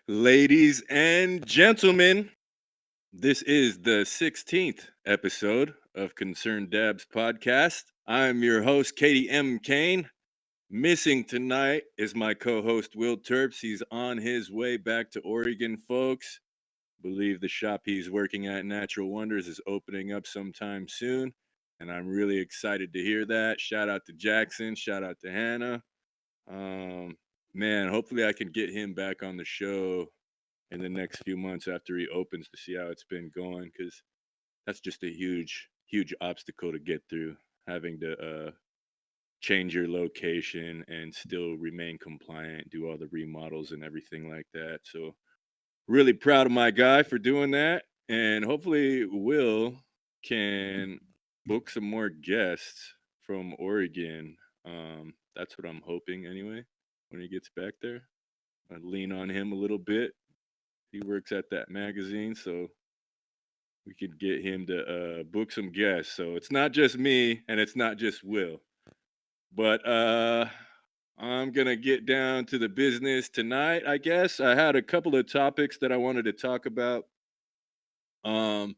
Ladies and gentlemen, this is the 16th episode of Concerned Dabs podcast. I'm your host, Kady Kane. Missing tonight is my co host, Will Terps. He's on his way back to Oregon, folks. Believe the shop he's working at, Natural Wonders, is opening up sometime soon. And I'm really excited to hear that. Shout out to Jackson. Shout out to Hannah. Um, Man, hopefully I can get him back on the show in the next few months after he opens to see how it's been going, because that's just a huge obstacle to get through, having to change your location and still remain compliant, do all the remodels and everything like that. So really proud of my guy for doing that, and hopefully Will can book some more guests from Oregon. That's what I'm hoping anyway, when he gets back there. I lean on him a little bit. He works at that magazine, so we could get him to book some guests. So it's not just me and it's not just Will. But I'm gonna get down to the business tonight, I guess. I had a couple of topics that I wanted to talk about. Um,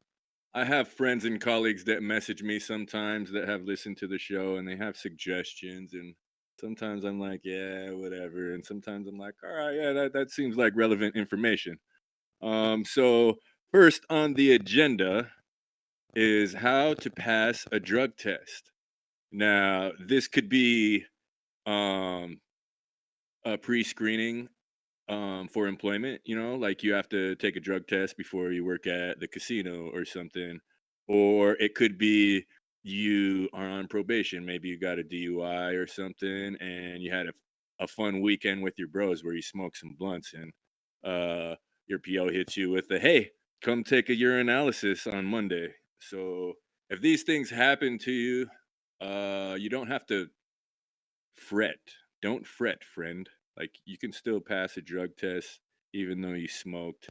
I have friends and colleagues that message me sometimes that have listened to the show and they have suggestions, and sometimes I'm like, yeah, whatever. And sometimes I'm like, all right, yeah, that seems like relevant information. So first on the agenda is how to pass a drug test. Now, this could be um, a pre-screening for employment. Like you have to take a drug test before you work at the casino or something, or it could be you are on probation. Maybe you got a DUI or something, and you had a fun weekend with your bros where you smoked some blunts, and your PO hits you with the hey, come take a urinalysis on Monday. So if these things happen to you, you don't have to fret. Don't fret, friend. Like you can still pass a drug test even though you smoked.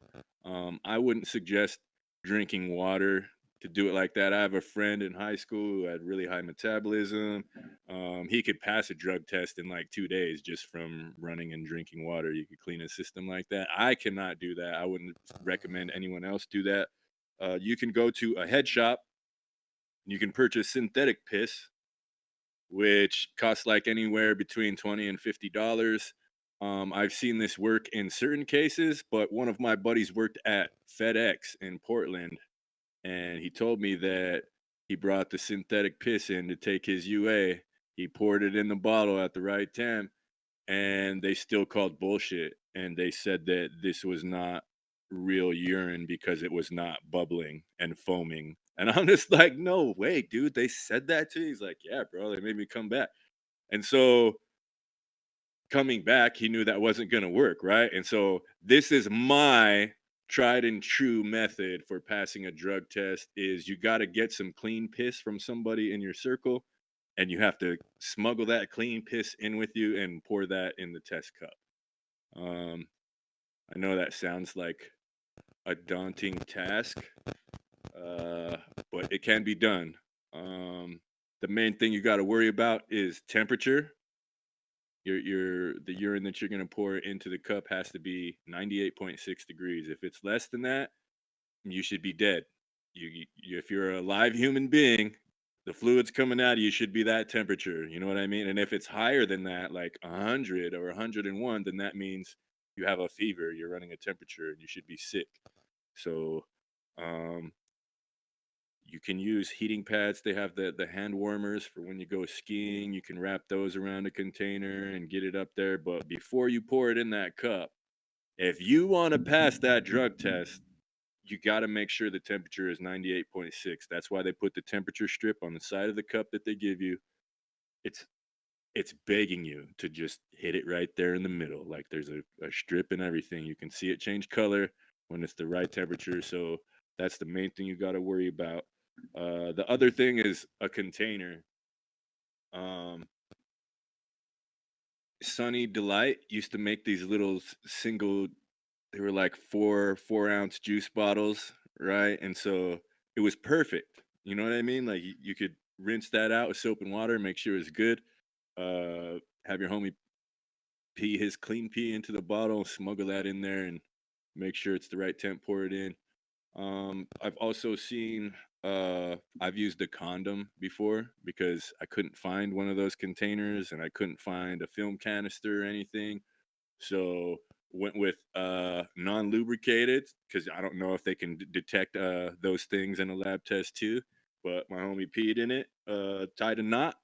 I wouldn't suggest drinking water to do it like that. I have a friend in high school who had really high metabolism. He could pass a drug test in like 2 days just from running and drinking water. You could clean a system like that. I cannot do that. I wouldn't recommend anyone else do that. You can go to a head shop. You can purchase synthetic piss, which costs like anywhere between 20 and $50. I've seen this work in certain cases, but one of my buddies worked at FedEx in Portland, and he told me that he brought the synthetic piss in to take his UA. He poured it in the bottle at the right time, and they still called bullshit. And they said that this was not real urine because it was not bubbling and foaming. And I'm just like, no way, dude. They said that to you. He's like, yeah, bro. They made me come back. And so coming back, he knew that wasn't going to work. Right. And so this is my tried and true method for passing a drug test is you got to get some clean piss from somebody in your circle, and you have to smuggle that clean piss in with you and pour that in the test cup. Um, I know that sounds like a daunting task, uh, but it can be done. Um, the main thing you got to worry about is temperature. The urine that you're going to pour into the cup has to be 98.6 degrees. If it's less than that, you should be dead. If you're a live human being, the fluids coming out of you should be that temperature. You know what I mean? And if it's higher than that, like 100 or 101, then that means you have a fever. You're running a temperature, and you should be sick. So, um, you can use heating pads. They have the hand warmers for when you go skiing. You can wrap those around a container and get it up there. But before you pour it in that cup, if you want to pass that drug test, you got to make sure the temperature is 98.6. That's why they put the temperature strip on the side of the cup that they give you. It's it's begging you to just hit it right there in the middle. Like there's a strip and everything. You can see it change color when it's the right temperature. So that's the main thing you got to worry about. The other thing is a container. Um, Sunny Delight used to make these little single. They were like four ounce juice bottles, right? And so it was perfect. You know what I mean? Like you could rinse that out with soap and water, make sure it's good. Have your homie pee his clean pee into the bottle, smuggle that in there, and Make sure it's the right temp, pour it in. I've also seen I've used a condom before because I couldn't find one of those containers and I couldn't find a film canister or anything. So went with non-lubricated because I don't know if they can detect those things in a lab test too. But my homie peed in it, tied a knot,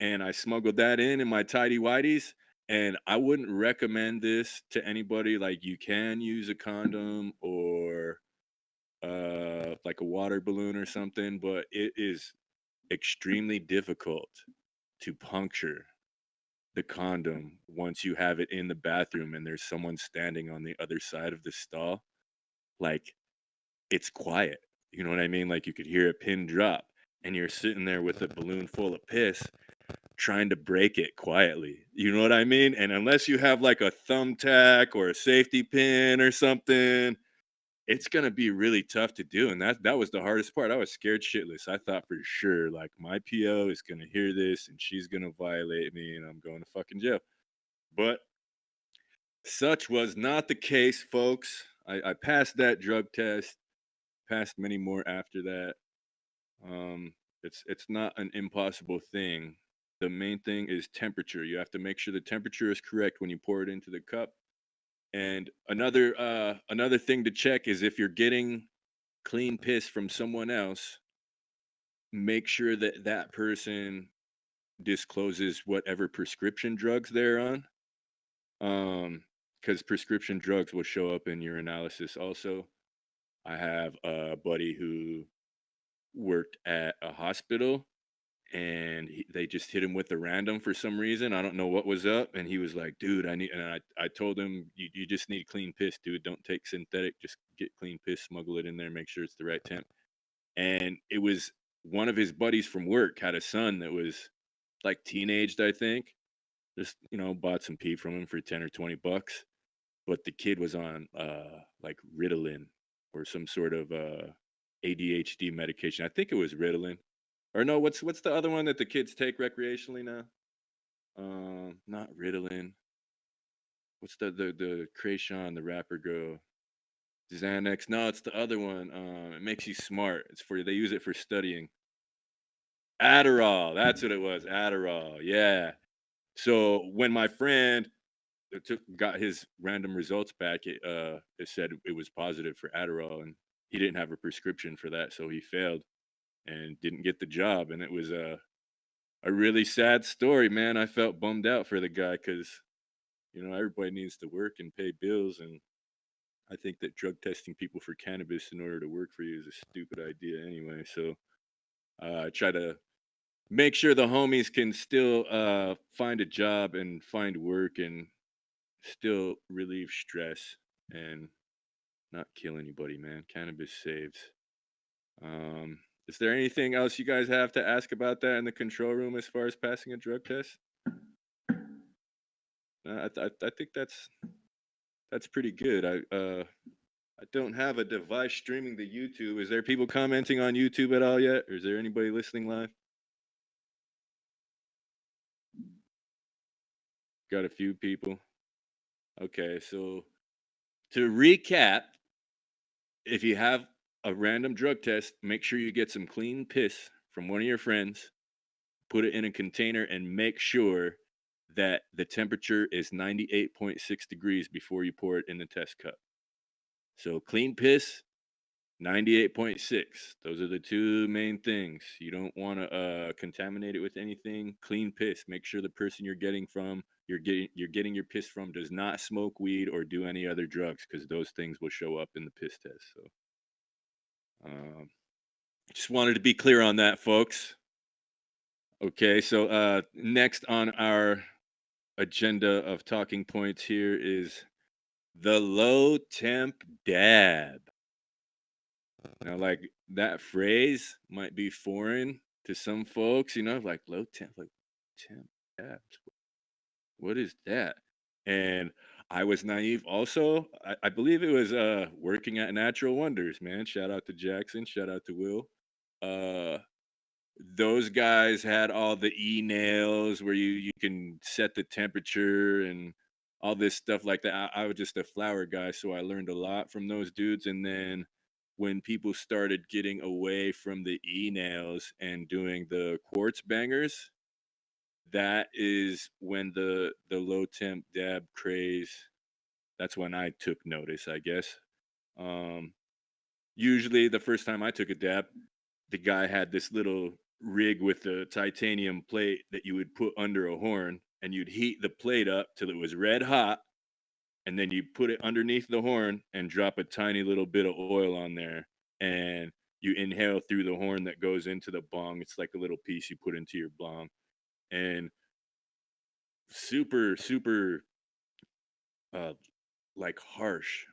and I smuggled that in my tidy whities. And I wouldn't recommend this to anybody. Like, you can use a condom or like a water balloon or something, but it is extremely difficult to puncture the condom once you have it in the bathroom and there's someone standing on the other side of the stall. Like, it's quiet. You know what I mean? Like, you could hear a pin drop and you're sitting there with a balloon full of piss trying to break it quietly. You know what I mean? And unless you have like a thumbtack or a safety pin or something, it's gonna be really tough to do, and that was the hardest part. I was scared shitless. I thought for sure, like, my PO is gonna hear this, and she's gonna violate me, and I'm going to fucking jail. But such was not the case, folks. I passed that drug test, passed many more after that. Um, it's not an impossible thing. The main thing is temperature. You have to make sure the temperature is correct when you pour it into the cup. And another thing to check is if you're getting clean piss from someone else, make sure that that person discloses whatever prescription drugs they're on. Because prescription drugs will show up in your analysis also. I have a buddy who worked at a hospital and they just hit him with a random for some reason. I don't know what was up. And he was like, dude, I need, and I told him, you just need clean piss, dude. Don't take synthetic. Just get clean piss, smuggle it in there, make sure it's the right temp. And it was one of his buddies from work had a son that was like teenaged, I think. Just, bought some pee from him for 10 or 20 bucks. But the kid was on like Ritalin or some sort of ADHD medication. I think it was Ritalin. Or no, what's the other one that the kids take recreationally now? Not Ritalin. What's the Krayshawn, the rapper girl? Xanax. No, it's the other one. It makes you smart. They use it for studying. Adderall, that's what it was, Adderall, yeah. So when my friend got his random results back, it said it was positive for Adderall, and he didn't have a prescription for that, so he failed and didn't get the job, and it was a really sad story, man. I felt bummed out for the guy because everybody needs to work and pay bills, and I think that drug testing people for cannabis in order to work for you is a stupid idea anyway. So I try to make sure the homies can still find a job and find work and still relieve stress and not kill anybody, man. Cannabis saves. Um, is there anything else you guys have to ask about that in the control room as far as passing a drug test? I think that's pretty good. I don't have a device streaming to YouTube. Is there people commenting on YouTube at all yet, or is there anybody listening live? Got a few people. Okay, so to recap, if you have a random drug test, make sure you get some clean piss from one of your friends, put it in a container, and make sure that the temperature is 98.6 degrees before you pour it in the test cup. So clean piss, 98.6. Those are the two main things. You don't want to contaminate it with anything. Clean piss. Make sure the person you're getting your piss from does not smoke weed or do any other drugs, because those things will show up in the piss test. So um, just wanted to be clear on that, folks. Okay, so next on our agenda of talking points here is the low temp dab. Now, like, that phrase might be foreign to some folks, like low temp, like temp dabs. What is that? And I was naive also. I believe it was working at Natural Wonders, man. Shout out to Jackson, shout out to Will. Uh those guys had all the e-nails where you can set the temperature and all this stuff like that. I was just a flower guy, so I learned a lot from those dudes. And then when people started getting away from the e-nails and doing the quartz bangers, that is when the low temp dab craze, that's when I took notice, I guess. Um, Usually the first time I took a dab, the guy had this little rig with a titanium plate that you would put under a horn, and you'd heat the plate up till it was red hot, and then you put it underneath the horn and drop a tiny little bit of oil on there, and you inhale through the horn that goes into the bong. It's like a little piece you put into your bong, and super uh like harsh,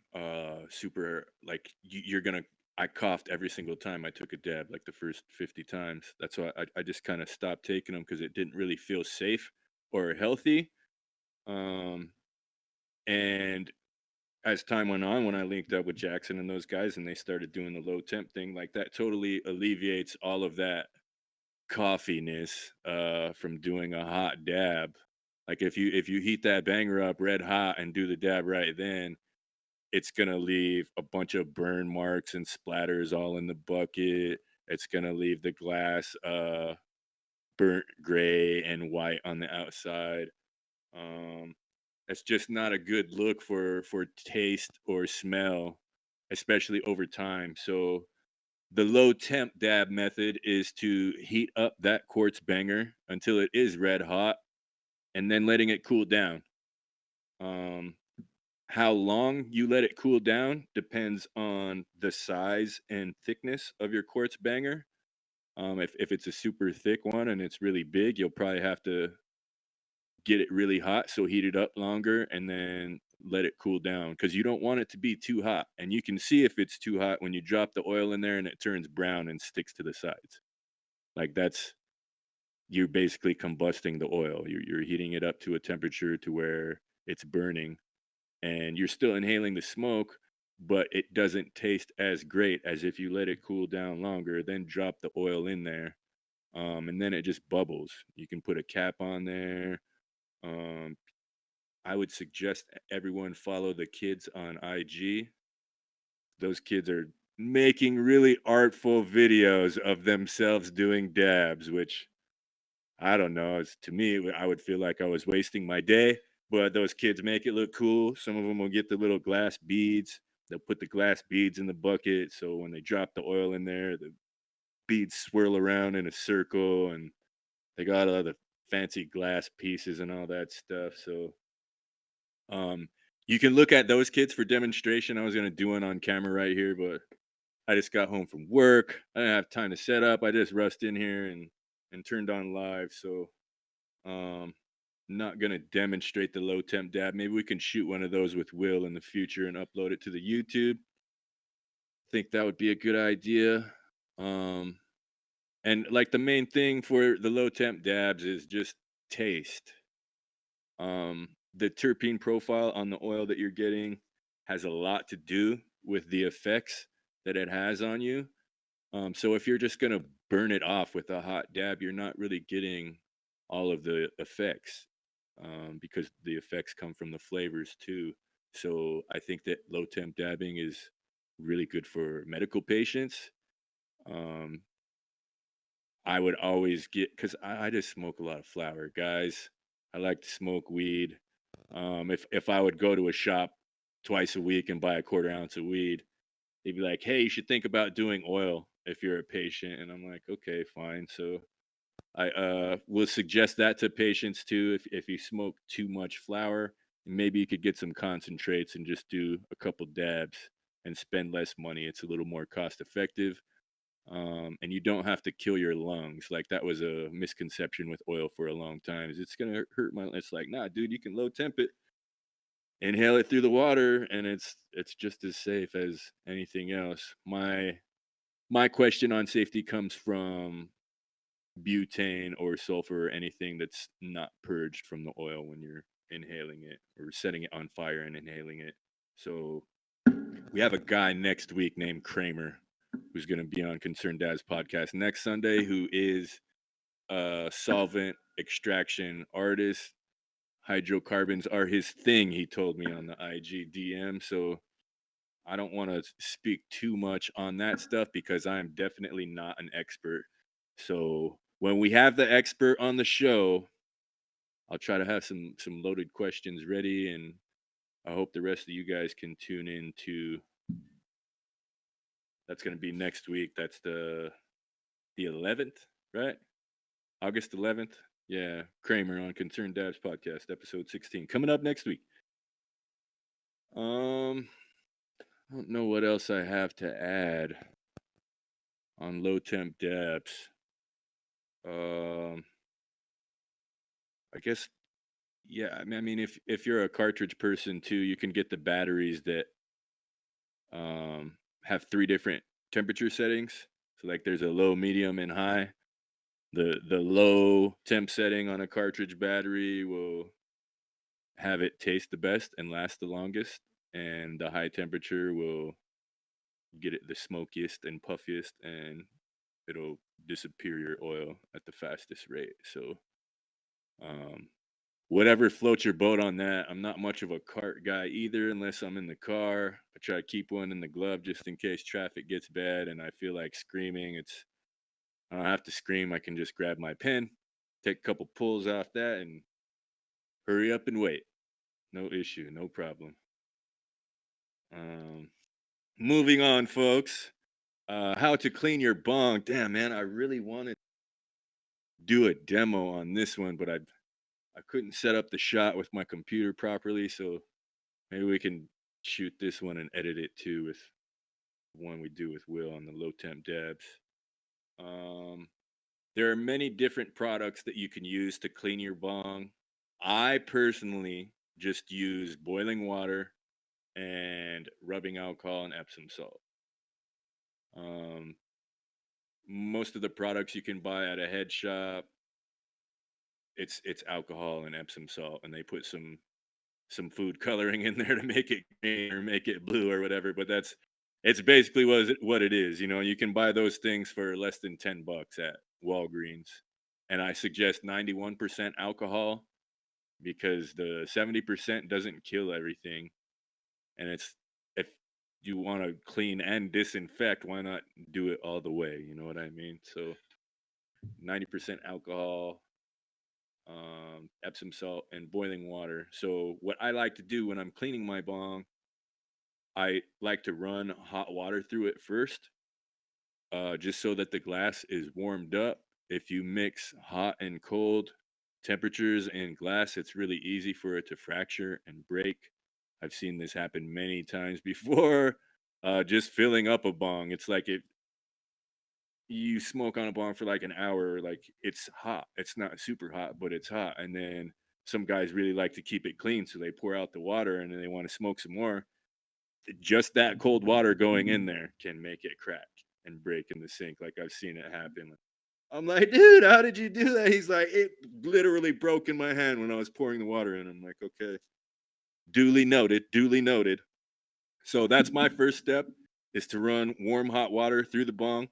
super like you're gonna. I coughed every single time I took a dab, like the first 50 times. That's why I just kind of stopped taking them because it didn't really feel safe or healthy. Um, and as time went on, when I linked up with Jackson and those guys and they started doing the low temp thing, like that totally alleviates all of that coffeeness from doing a hot dab. Like if you heat that banger up red hot and do the dab right then, it's gonna leave a bunch of burn marks and splatters all in the bucket. It's gonna leave the glass burnt gray and white on the outside. Um, it's just not a good look for taste or smell, especially over time. So the low temp dab method is to heat up that quartz banger until it is red hot and then letting it cool down. Um, how long you let it cool down depends on the size and thickness of your quartz banger. If it's a super thick one and it's really big, you'll probably have to get it really hot, so heat it up longer and then let it cool down because you don't want it to be too hot. And you can see if it's too hot when you drop the oil in there and it turns brown and sticks to the sides. Like that's you're basically combusting the oil. You're heating it up to a temperature to where it's burning and you're still inhaling the smoke, but it doesn't taste as great as if you let it cool down longer, then drop the oil in there. And then it just bubbles. You can put a cap on there. Um, I would suggest everyone follow the kids on IG. Those kids are making really artful videos of themselves doing dabs, which I don't know. It's to me, I would feel like I was wasting my day, but those kids make it look cool. Some of them will get the little glass beads. They'll put the glass beads in the bucket, so when they drop the oil in there, the beads swirl around in a circle, and they got all the fancy glass pieces and all that stuff. So, um, you can look at those kids for demonstration. I was gonna do one on camera right here, but I just got home from work. I didn't have time to set up. I just rushed in here and turned on live. So um, not gonna demonstrate the low temp dab. Maybe we can shoot one of those with Will in the future and upload it to the YouTube. Think that would be a good idea. Um, and like the main thing for the low temp dabs is just taste. The terpene profile on the oil that you're getting has a lot to do with the effects that it has on you. So if you're just gonna burn it off with a hot dab, you're not really getting all of the effects, because the effects come from the flavors too. So I think that low temp dabbing is really good for medical patients. Um, I would always get because I just smoke a lot of flower, guys. I like to smoke weed. If I would go to a shop twice a week and buy a quarter ounce of weed, they'd be like, "Hey, you should think about doing oil if you're a patient." And I'm like, "Okay, fine." So I will suggest that to patients too. If you smoke too much flower, maybe you could get some concentrates and just do a couple dabs and spend less money. It's a little more cost effective. And you don't have to kill your lungs. Like that was a misconception with oil for a long time. Is it's gonna hurt my? It's like, nah, dude, you can low temp it, inhale it through the water, and it's just as safe as anything else. My question on safety comes from butane or sulfur or anything that's not purged from the oil when you're inhaling it or setting it on fire and inhaling it. So we have a guy next week named Kramer who's going to be on Concerned Dad's podcast next Sunday, who is a solvent extraction artist. hydrocarbons are his thing, he told me on the IG DM. So I don't want to speak too much on that stuff because I am definitely not an expert. So when we have the expert on the show, I'll try to have some loaded questions ready, and I hope the rest of you guys can tune in to. That's going to be next week. That's the 11th, right? August 11th. Yeah, Kramer on Concerned Dabs podcast, episode 16, coming up next week. I don't know what else I have to add on low temp dabs. Um, I guess yeah. I mean, if you're a cartridge person too, you can get the batteries that have three different temperature settings. So like, there's a low, medium, and high. The low temp setting on a cartridge battery will have it taste the best and last the longest, and the high temperature will get it the smokiest and puffiest, and it'll disappear your oil at the fastest rate. So um, whatever floats your boat on that. I'm not much of a cart guy either, unless I'm in the car. I try to keep one in the glove just in case traffic gets bad and I feel like screaming. I don't have to scream. I can just grab my pen, take a couple pulls off that, and hurry up and wait. No issue, no problem. Um, moving on, folks. How to clean your bong. Damn, man, I really wanted to do a demo on this one, but I couldn't set up the shot with my computer properly, so maybe we can shoot this one and edit it too with one we do with Will on the low temp dabs. Um, there are many different products that you can use to clean your bong. I personally just use boiling water and rubbing alcohol and Epsom salt. Um, Most of the products you can buy at a head shop, it's alcohol and Epsom salt, and they put some food coloring in there to make it green or make it blue or whatever. But it's basically what it is. You know, you can buy those things for less than $10 at Walgreens, and I suggest 91% alcohol because the 70% doesn't kill everything, and it's if you want to clean and disinfect, why not do it all the way? You know what I mean? So 90% alcohol, Epsom salt, and boiling water. So what I like to do when I'm cleaning my bong, I like to run hot water through it first, just so that the glass is warmed up. If you mix hot and cold temperatures in glass, it's really easy for it to fracture and break. I've seen this happen many times before. Just filling up a bong, it's like if you smoke on a bong for like an hour, like it's hot. It's not super hot, but it's hot. And then some guys really like to keep it clean, so they pour out the water and then they want to smoke some more. Just that cold water going in there can make it crack and break in the sink. Like, I've seen it happen. I'm like, dude, how did you do that? He's like, it literally broke in my hand when I was pouring the water in. I'm like, okay, duly noted, duly noted. So that's my first step, is to run warm hot water through the bong.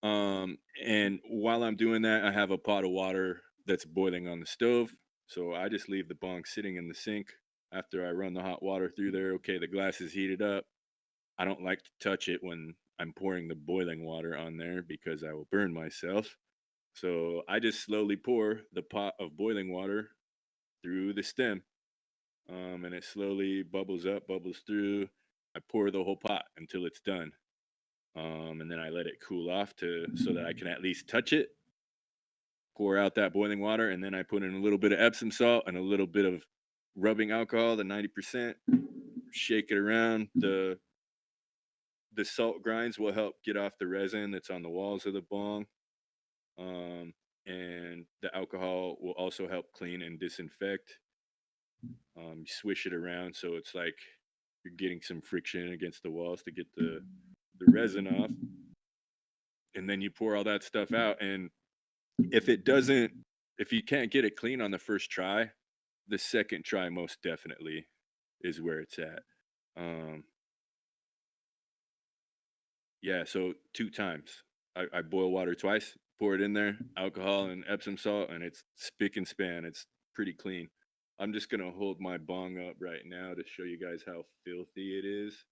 And while I'm doing that, I have a pot of water that's boiling on the stove. So I just leave the bong sitting in the sink after I run the hot water through there. Okay, the glass is heated up. I don't like to touch it when I'm pouring the boiling water on there because I will burn myself. So I just slowly pour the pot of boiling water through the stem. And it slowly bubbles up, bubbles through. I pour the whole pot until it's done. And then I let it cool off to so that I can at least touch it, pour out that boiling water, and then I put in a little bit of Epsom salt and a little bit of rubbing alcohol, the 90%. Shake it around. The salt grinds will help get off the resin that's on the walls of the bong. Um, and the alcohol will also help clean and disinfect. You swish it around so it's like you're getting some friction against the walls to get the resin off. And then you pour all that stuff out. And if it doesn't, if you can't get it clean on the first try, the second try most definitely is where it's at. Um, yeah, so two times. I boil water twice, pour it in there, alcohol and Epsom salt, and it's spick and span. It's pretty clean. I'm just gonna hold my bong up right now to show you guys how filthy it is.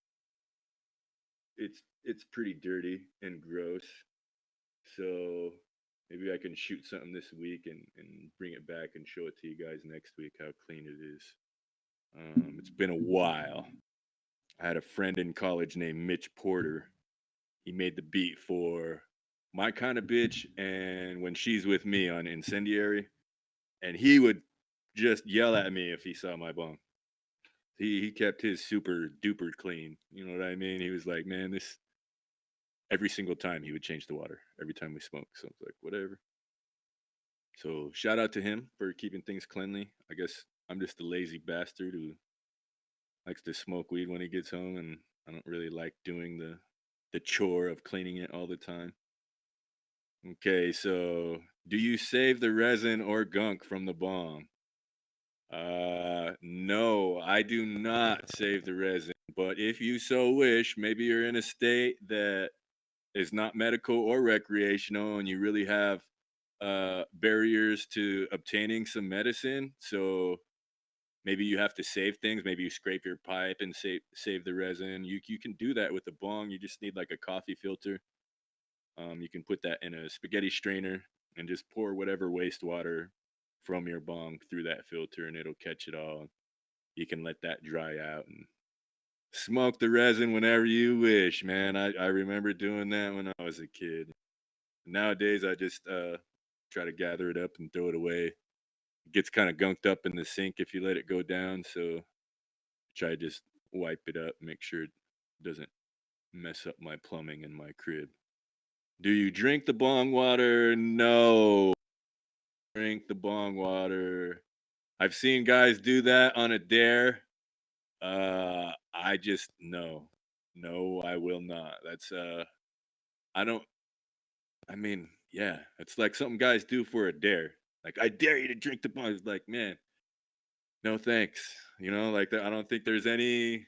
It's pretty dirty and gross. So maybe I can shoot something this week and bring it back and show it to you guys next week how clean it is. It's been a while. I had a friend in college named Mitch Porter. He made the beat for My Kind of Bitch and When She's With Me on Incendiary. And he would just yell at me if he saw my bong. He kept his super duper clean. You know what I mean? He was like, man, this every single time he would change the water every time we smoked. So I was like, whatever. So shout out to him for keeping things cleanly. I guess I'm just a lazy bastard who likes to smoke weed when he gets home, and I don't really like doing the chore of cleaning it all the time. Okay, so do you save the resin or gunk from the bong? No, I do not save the resin. But if you so wish, maybe you're in a state that is not medical or recreational, and you really have barriers to obtaining some medicine. So maybe you have to save things. Maybe you scrape your pipe and save the resin. You can do that with a bong. You just need like a coffee filter. You can put that in a spaghetti strainer and just pour whatever wastewater from your bong through that filter, and it'll catch it all. You can let that dry out and smoke the resin whenever you wish, man. I remember doing that when I was a kid. Nowadays, I just try to gather it up and throw it away. It gets kind of gunked up in the sink if you let it go down, so try to just wipe it up, make sure it doesn't mess up my plumbing in my crib. Do you drink the bong water? No. Drink the bong water. I've seen guys do that on a dare. I just no. No, I will not. That's I don't I mean, yeah, it's like something guys do for a dare. Like, I dare you to drink the bong. It's like, man, no thanks. Like that. I don't think there's any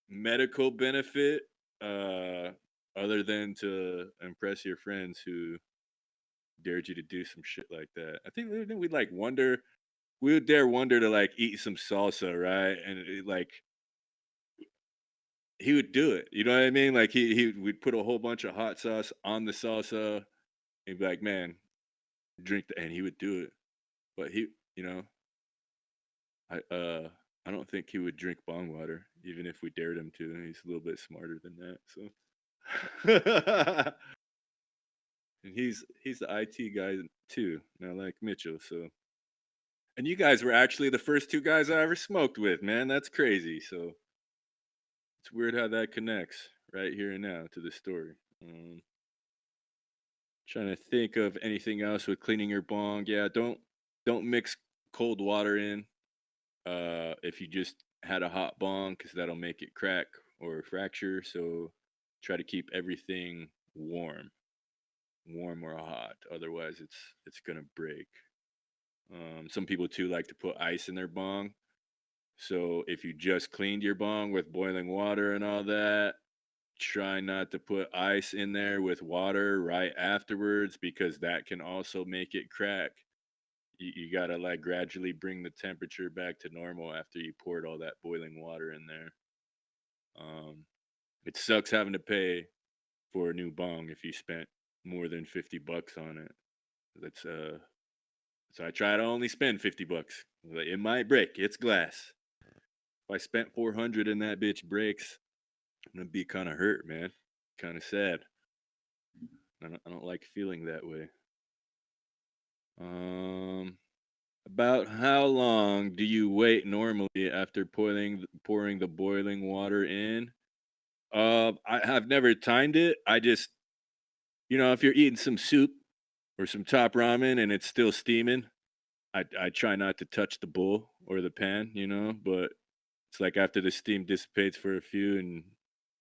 medical benefit uh other than to impress your friends who dared you to do some shit like that. I think we'd like wonder we would dare wonder to like eat some salsa, right? And like he would do it. You know what I mean? Like he we'd put a whole bunch of hot sauce on the salsa and be like, man, drink the and he would do it. But you know, I I don't think he would drink bong water, even if we dared him to. He's a little bit smarter than that. So and he's the IT guy too, now like Mitchell. So and you guys were actually the first two guys I ever smoked with, man. That's crazy. So it's weird how that connects right here and now to the story. Trying to think of anything else with cleaning your bong. Yeah, don't mix cold water in. If you just had a hot bong, because that'll make it crack or fracture. So try to keep everything warm or hot. Otherwise, it's gonna break. Some people too like to put ice in their bong. So if you just cleaned your bong with boiling water and all that, try not to put ice in there with water right afterwards because that can also make it crack. You gotta like gradually bring the temperature back to normal after you poured all that boiling water in there. Um, it sucks having to pay for a new bong if you spent more than $50 on it. That's so I try to only spend $50. Like, it might break. It's glass. If I spent 400 and that bitch breaks, I'm gonna be kind of hurt, man. Kind of sad. I don't like feeling that way. Um, about how long do you wait normally after pouring the boiling water in? I have never timed it. I just, if you're eating some soup or some top ramen and it's still steaming, I try not to touch the bowl or the pan, but it's like after the steam dissipates for a few and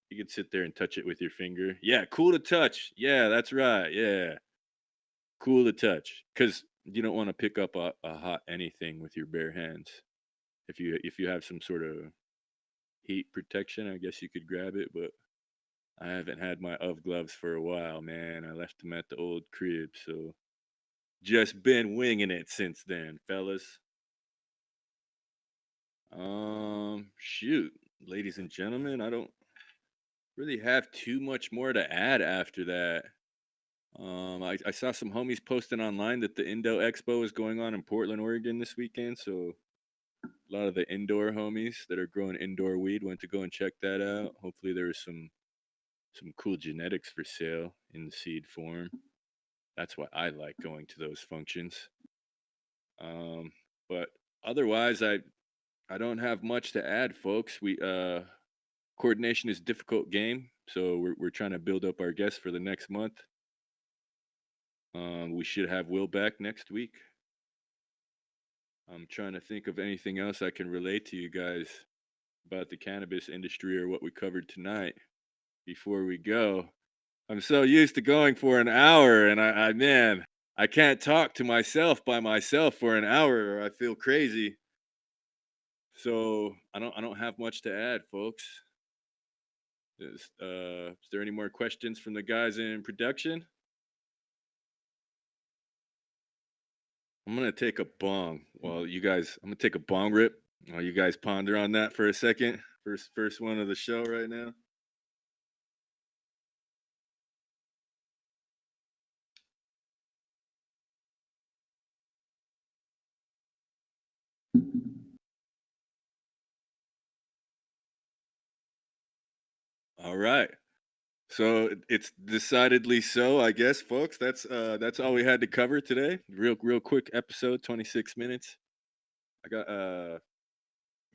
you can sit there and touch it with your finger. Yeah, cool to touch. Yeah, that's right. Yeah. Cool to touch because you don't want to pick up a hot anything with your bare hands. If you have some sort of heat protection, I guess you could grab it, but I haven't had my UV gloves for a while, man. I left them at the old crib, so just been winging it since then, fellas. Shoot, ladies and gentlemen, I don't really have too much more to add after that. I saw some homies posting online that the Indo Expo is going on in Portland, Oregon this weekend. So a lot of the indoor homies that are growing indoor weed went to go and check that out. Hopefully there was some cool genetics for sale in the seed form. That's why I like going to those functions. Um, but otherwise, I don't have much to add, folks. We coordination is a difficult game, so we're trying to build up our guests for the next month. We should have Will back next week. I'm trying to think of anything else I can relate to you guys about the cannabis industry or what we covered tonight before we go. I'm so used to going for an hour, and I man, I can't talk to myself by myself for an hour, or I feel crazy. So I don't have much to add, folks. Is there any more questions from the guys in production? I'm gonna take a bong. I'm gonna take a bong rip. While you guys ponder on that for a second. First one of the show right now. All right. So it's decidedly so, I guess, folks. That's all we had to cover today. Real quick episode, 26 minutes. I got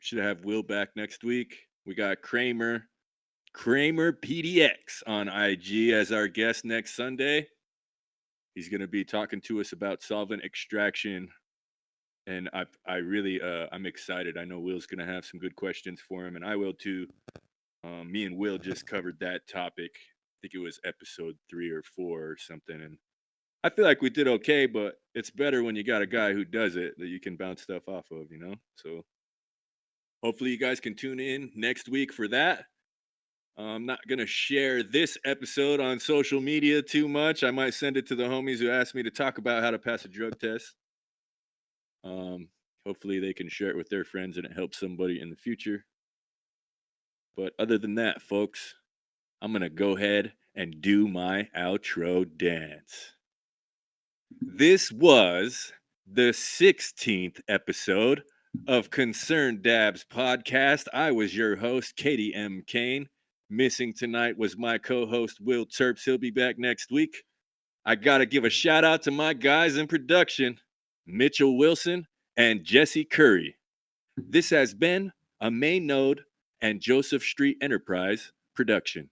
should have Will back next week. We got Kramer PDX on IG as our guest next Sunday. He's going to be talking to us about solvent extraction, and I really I'm excited. I know Will's going to have some good questions for him, and I will too. Me and Will just covered that topic. I think it was episode 3 or 4 or something, and I feel like we did okay. But it's better when you got a guy who does it that you can bounce stuff off of, you know. So hopefully you guys can tune in next week for that. I'm not gonna share this episode on social media too much. I might send it to the homies who asked me to talk about how to pass a drug test. Um, Hopefully they can share it with their friends and it helps somebody in the future. But other than that, folks, I'm gonna go ahead and do my outro dance. This was the 16th episode of Concerned Dabs podcast. I was your host, Kady M. Kane. Missing tonight was my co host, Will Terps. He'll be back next week. I got to give a shout out to my guys in production, Mitchell Wilson and Jesse Curry. This has been a Main Node and Joseph Street Enterprise production.